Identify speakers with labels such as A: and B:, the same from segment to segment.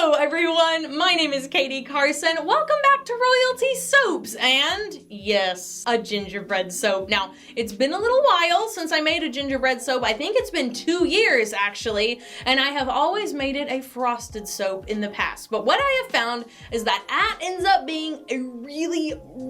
A: Hello everyone, my name is Katie Carson. Welcome back to Royalty Soaps and yes, a gingerbread soap. Now, it's been a little while since I made a gingerbread soap. I think it's been 2 years actually, and I have always made it a frosted soap in the past. But what I have found is that ends up being a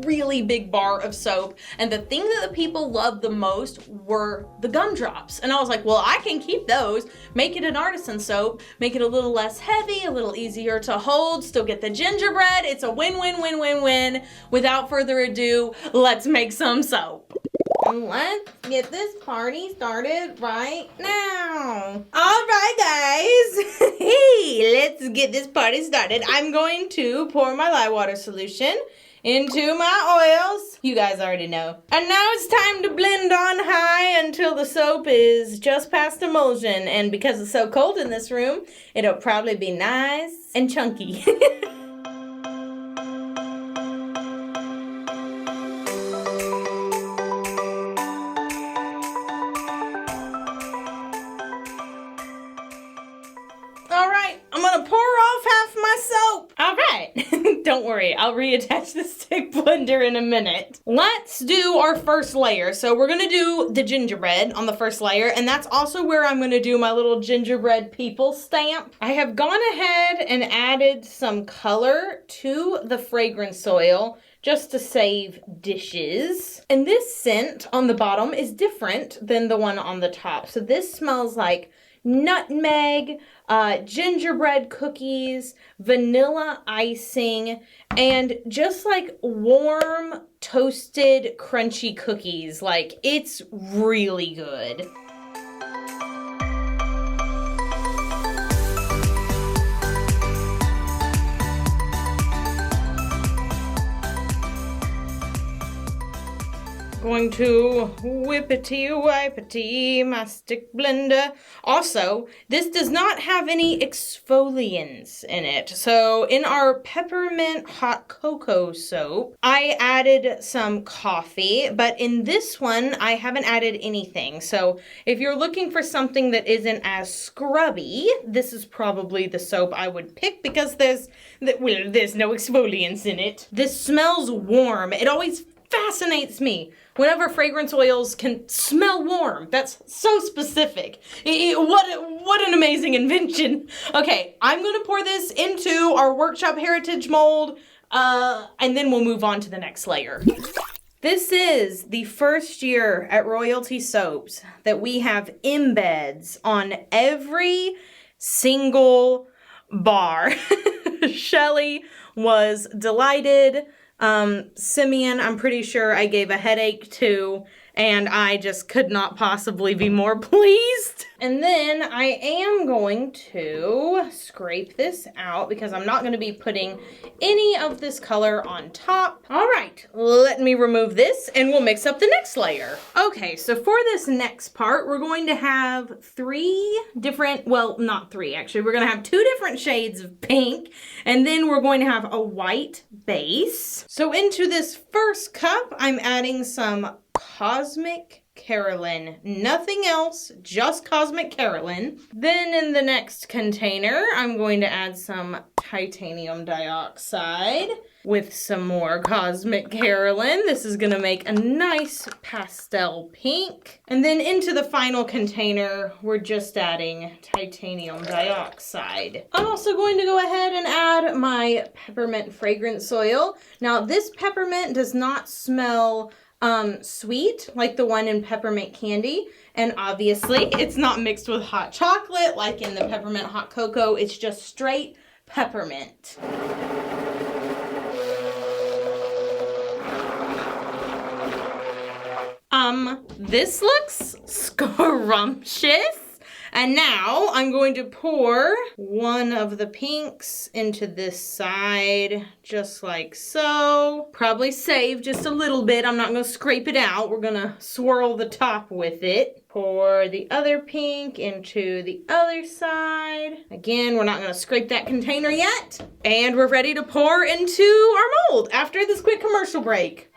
A: really big bar of soap, and the thing that the people loved the most were the gumdrops. And I was like, well, I can keep those, make it an artisan soap, make it a little less heavy, a little easier to hold, still get the gingerbread. It's a win-win-win-win-win. Without further ado, let's make some soap. Let's get this party started right now. All right, guys. Hey, let's get this party started. I'm going to pour my lye water solution into my oils. You guys already know. And now it's time to blend on high until the soap is just past emulsion. And because it's so cold in this room, it'll probably be nice and chunky. All right, I'm gonna pour off half my soap. All right, don't worry, I'll reattach the stick blender in a minute. Let's do our first layer. So we're gonna do the gingerbread on the first layer, and that's also where I'm gonna do my little gingerbread people stamp. I have gone ahead and added some color to the fragrance oil just to save dishes. And this scent on the bottom is different than the one on the top. So this smells like nutmeg, gingerbread cookies, vanilla icing, and just like warm, toasted, crunchy cookies. Like, it's really good. Going to whippity-wippity my stick blender. Also, this does not have any exfoliants in it. So in our peppermint hot cocoa soap, I added some coffee, but in this one, I haven't added anything. So if you're looking for something that isn't as scrubby, this is probably the soap I would pick because there's no exfoliants in it. This smells warm. It always fascinates me whenever fragrance oils can smell warm. That's so specific. What an amazing invention. Okay, I'm gonna pour this into our workshop heritage mold, and then we'll move on to the next layer. This is the first year at Royalty Soaps that we have embeds on every single bar. Shelly was delighted. Simeon, I'm pretty sure I gave a headache to, and I just could not possibly be more pleased. And then I am going to scrape this out because I'm not going to be putting any of this color on top. All right, let me remove this and we'll mix up the next layer. Okay, so for this next part, we're going to have not three actually, we're going to have 2 different shades of pink, and then we're going to have a white base. So into this first cup, I'm adding some Cosmic Carolyn. Nothing else, just Cosmic Carolyn. Then in the next container, I'm going to add some titanium dioxide with some more Cosmic Carolyn. This is gonna make a nice pastel pink. And then into the final container, we're just adding titanium dioxide. I'm also going to go ahead and add my peppermint fragrance oil. Now this peppermint does not smell sweet like the one in peppermint candy, and obviously it's not mixed with hot chocolate like in the peppermint hot cocoa. It's just straight peppermint. This looks scrumptious. And now I'm going to pour one of the pinks into this side, just like so. Probably save just a little bit. I'm not going to scrape it out. We're going to swirl the top with it. Pour the other pink into the other side. Again, we're not going to scrape that container yet. And we're ready to pour into our mold after this quick commercial break.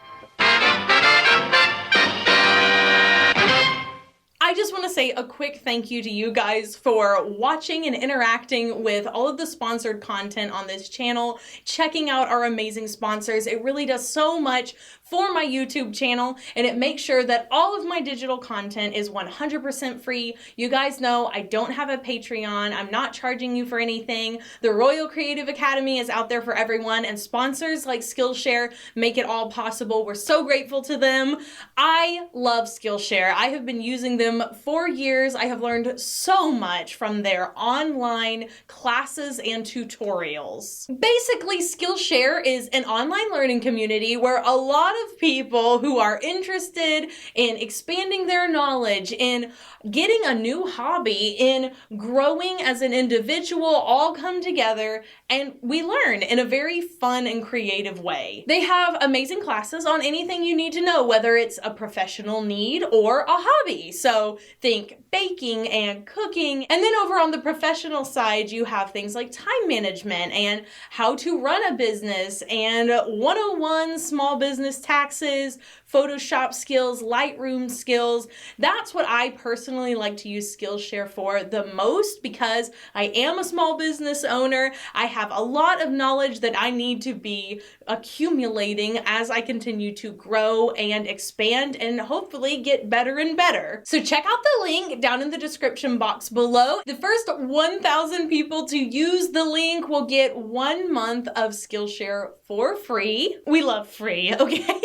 A: I just want to say a quick thank you to you guys for watching and interacting with all of the sponsored content on this channel, checking out our amazing sponsors. It really does so much for my YouTube channel, and it makes sure that all of my digital content is 100% free. You guys know I don't have a Patreon. I'm not charging you for anything. The Royal Creative Academy is out there for everyone, and sponsors like Skillshare make it all possible. We're so grateful to them. I love Skillshare. I have been using them for years. I have learned so much from their online classes and tutorials. Basically, Skillshare is an online learning community where a lot of people who are interested in expanding their knowledge, in getting a new hobby, in growing as an individual, all come together and we learn in a very fun and creative way. They have amazing classes on anything you need to know, whether it's a professional need or a hobby. So think baking and cooking. And then over on the professional side, you have things like time management and how to run a business and 101 small business taxes, Photoshop skills, Lightroom skills. That's what I personally like to use Skillshare for the most because I am a small business owner. I have a lot of knowledge that I need to be accumulating as I continue to grow and expand and hopefully get better and better. So check out the link down in the description box below. The first 1,000 people to use the link will get 1 month of Skillshare for free. We love free, okay?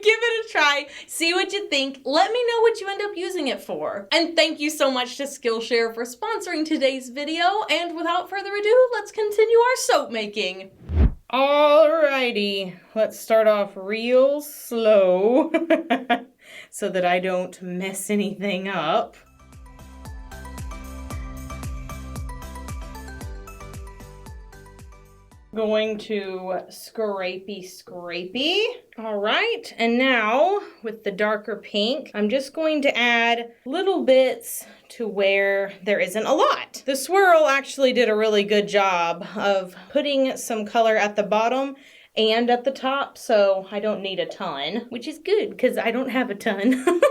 A: Give it a try, see what you think, let me know what you end up using it for. And thank you so much to Skillshare for sponsoring today's video, and without further ado, let's continue our soap making. Alrighty, let's start off real slow so that I don't mess anything up. Going to scrapey. All right, and now with the darker pink, I'm just going to add little bits to where there isn't a lot. The swirl actually did a really good job of putting some color at the bottom and at the top, so I don't need a ton, which is good because I don't have a ton.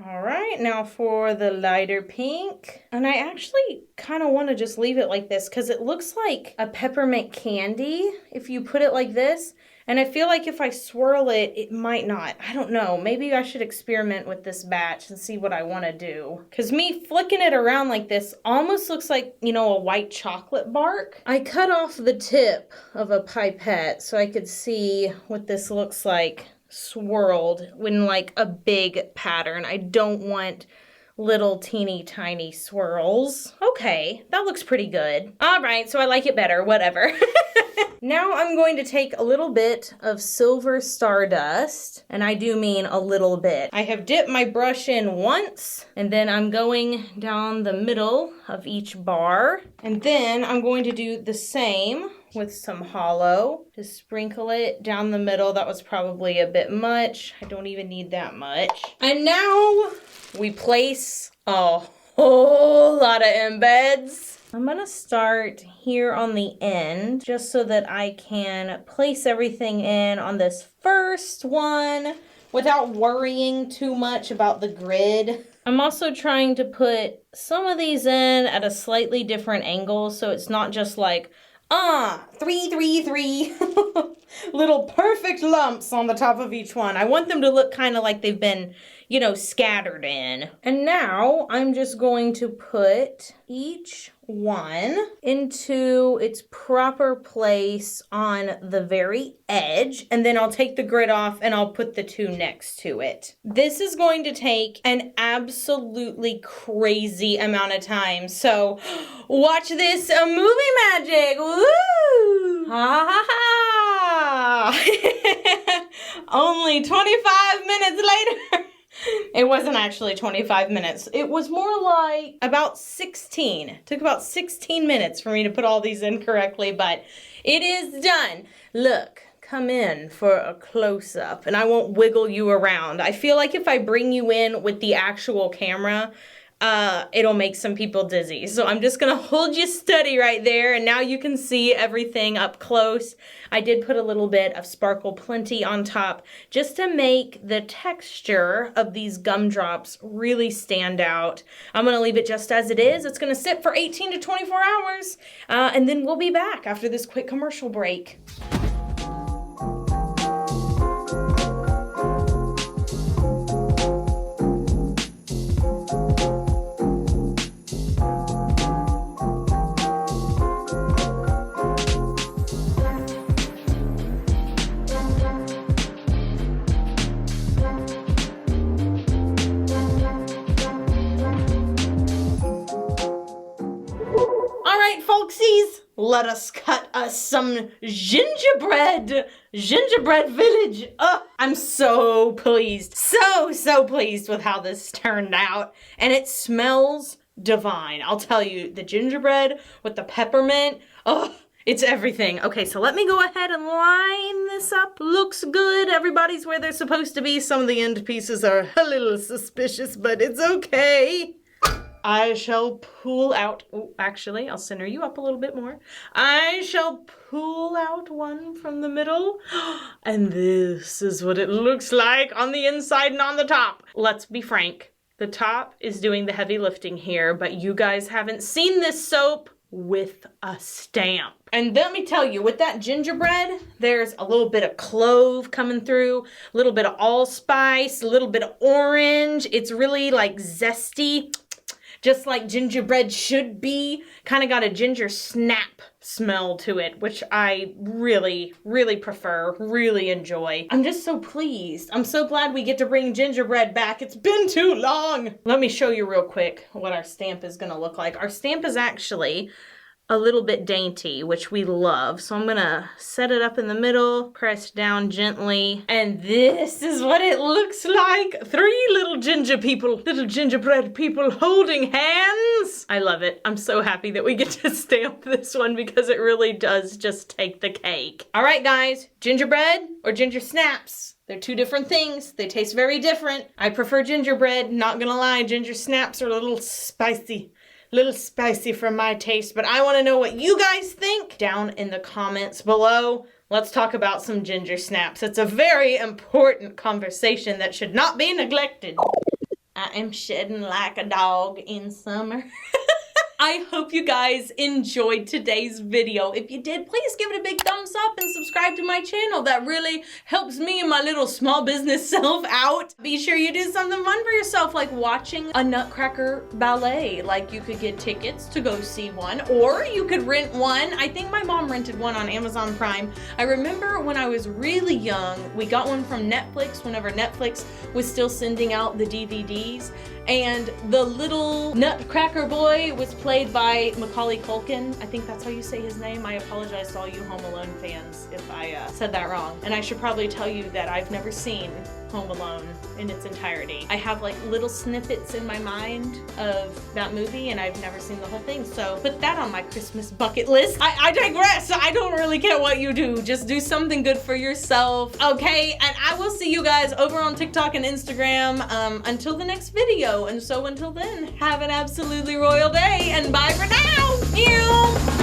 A: All right, now for the lighter pink. And I actually kind of want to just leave it like this because it looks like a peppermint candy if you put it like this. And I feel like if I swirl it, it might not. I don't know. Maybe I should experiment with this batch and see what I want to do. Because me flicking it around like this almost looks like, you know, a white chocolate bark. I cut off the tip of a pipette so I could see what this looks like swirled in like a big pattern. I don't want little teeny tiny swirls. Okay, that looks pretty good. All right, so I like it better, whatever. Now I'm going to take a little bit of silver stardust, and I do mean a little bit. I have dipped my brush in once, and then I'm going down the middle of each bar, and then I'm going to do the same with some hollow. Just sprinkle it down the middle. That was probably a bit much. I don't even need that much. And now we place a whole lot of embeds. I'm gonna start here on the end just so that I can place everything in on this first one without worrying too much about the grid. I'm also trying to put some of these in at a slightly different angle so it's not just like 3, 3, 3 little perfect lumps on the top of each one. I want them to look kind of like they've been, you know, scattered in. And now I'm just going to put each one into its proper place on the very edge, and then I'll take the grid off and I'll put the two next to it. This is going to take an absolutely crazy amount of time, so watch this movie magic. Woo! Ha ha ha! Only 25 minutes later. It wasn't actually 25 minutes. It was more like about 16. It took about 16 minutes for me to put all these in correctly, but it is done. Look, come in for a close-up, and I won't wiggle you around. I feel like if I bring you in with the actual camera, it'll make some people dizzy. So I'm just gonna hold you steady right there, and now you can see everything up close. I did put a little bit of Sparkle Plenty on top just to make the texture of these gumdrops really stand out. I'm gonna leave it just as it is. It's gonna sit for 18 to 24 hours, and then we'll be back after this quick commercial break. Folksies, let us cut us some gingerbread. Gingerbread village. Oh, I'm so pleased. So pleased with how this turned out. And it smells divine. I'll tell you, the gingerbread with the peppermint, oh, it's everything. Okay, so let me go ahead and line this up. Looks good. Everybody's where they're supposed to be. Some of the end pieces are a little suspicious, but it's okay. I shall pull out, oh, actually, I'll center you up a little bit more. I shall pull out one from the middle, and this is what it looks like on the inside and on the top. Let's be frank, the top is doing the heavy lifting here, but you guys haven't seen this soap with a stamp. And let me tell you, with that gingerbread, there's a little bit of clove coming through, a little bit of allspice, a little bit of orange. It's really like zesty, just like gingerbread should be. Kind of got a ginger snap smell to it, which I really prefer, really enjoy. I'm just so pleased. I'm so glad we get to bring gingerbread back. It's been too long. Let me show you real quick what our stamp is gonna look like. Our stamp is actually a little bit dainty, which we love. So I'm gonna set it up in the middle, press down gently, and this is what it looks like. 3 little gingerbread people holding hands. I love it. I'm so happy that we get to stamp this one because it really does just take the cake. All right, guys, gingerbread or ginger snaps? They're 2 different things. They taste very different. I prefer gingerbread, not gonna lie. Ginger snaps are a little spicy for my taste, but I want to know what you guys think down in the comments below. Let's talk about some ginger snaps. It's a very important conversation that should not be neglected. I am shedding like a dog in summer. I hope you guys enjoyed today's video. If you did, please give it a big thumbs up and subscribe to my channel. That really helps me and my little small business self out. Be sure you do something fun for yourself, like watching a Nutcracker ballet. Like, you could get tickets to go see one, or you could rent one. I think my mom rented one on Amazon Prime. I remember when I was really young, we got one from Netflix whenever Netflix was still sending out the DVDs. And the little Nutcracker boy was played by Macaulay Culkin. I think that's how you say his name. I apologize to all you Home Alone fans if I said that wrong. And I should probably tell you that I've never seen Home Alone in its entirety. I have like little snippets in my mind of that movie, and I've never seen the whole thing. So put that on my Christmas bucket list. I digress. I don't really care what you do. Just do something good for yourself, okay? And I will see you guys over on TikTok and Instagram until the next video. And so until then, have an absolutely royal day, and bye for now. Ew.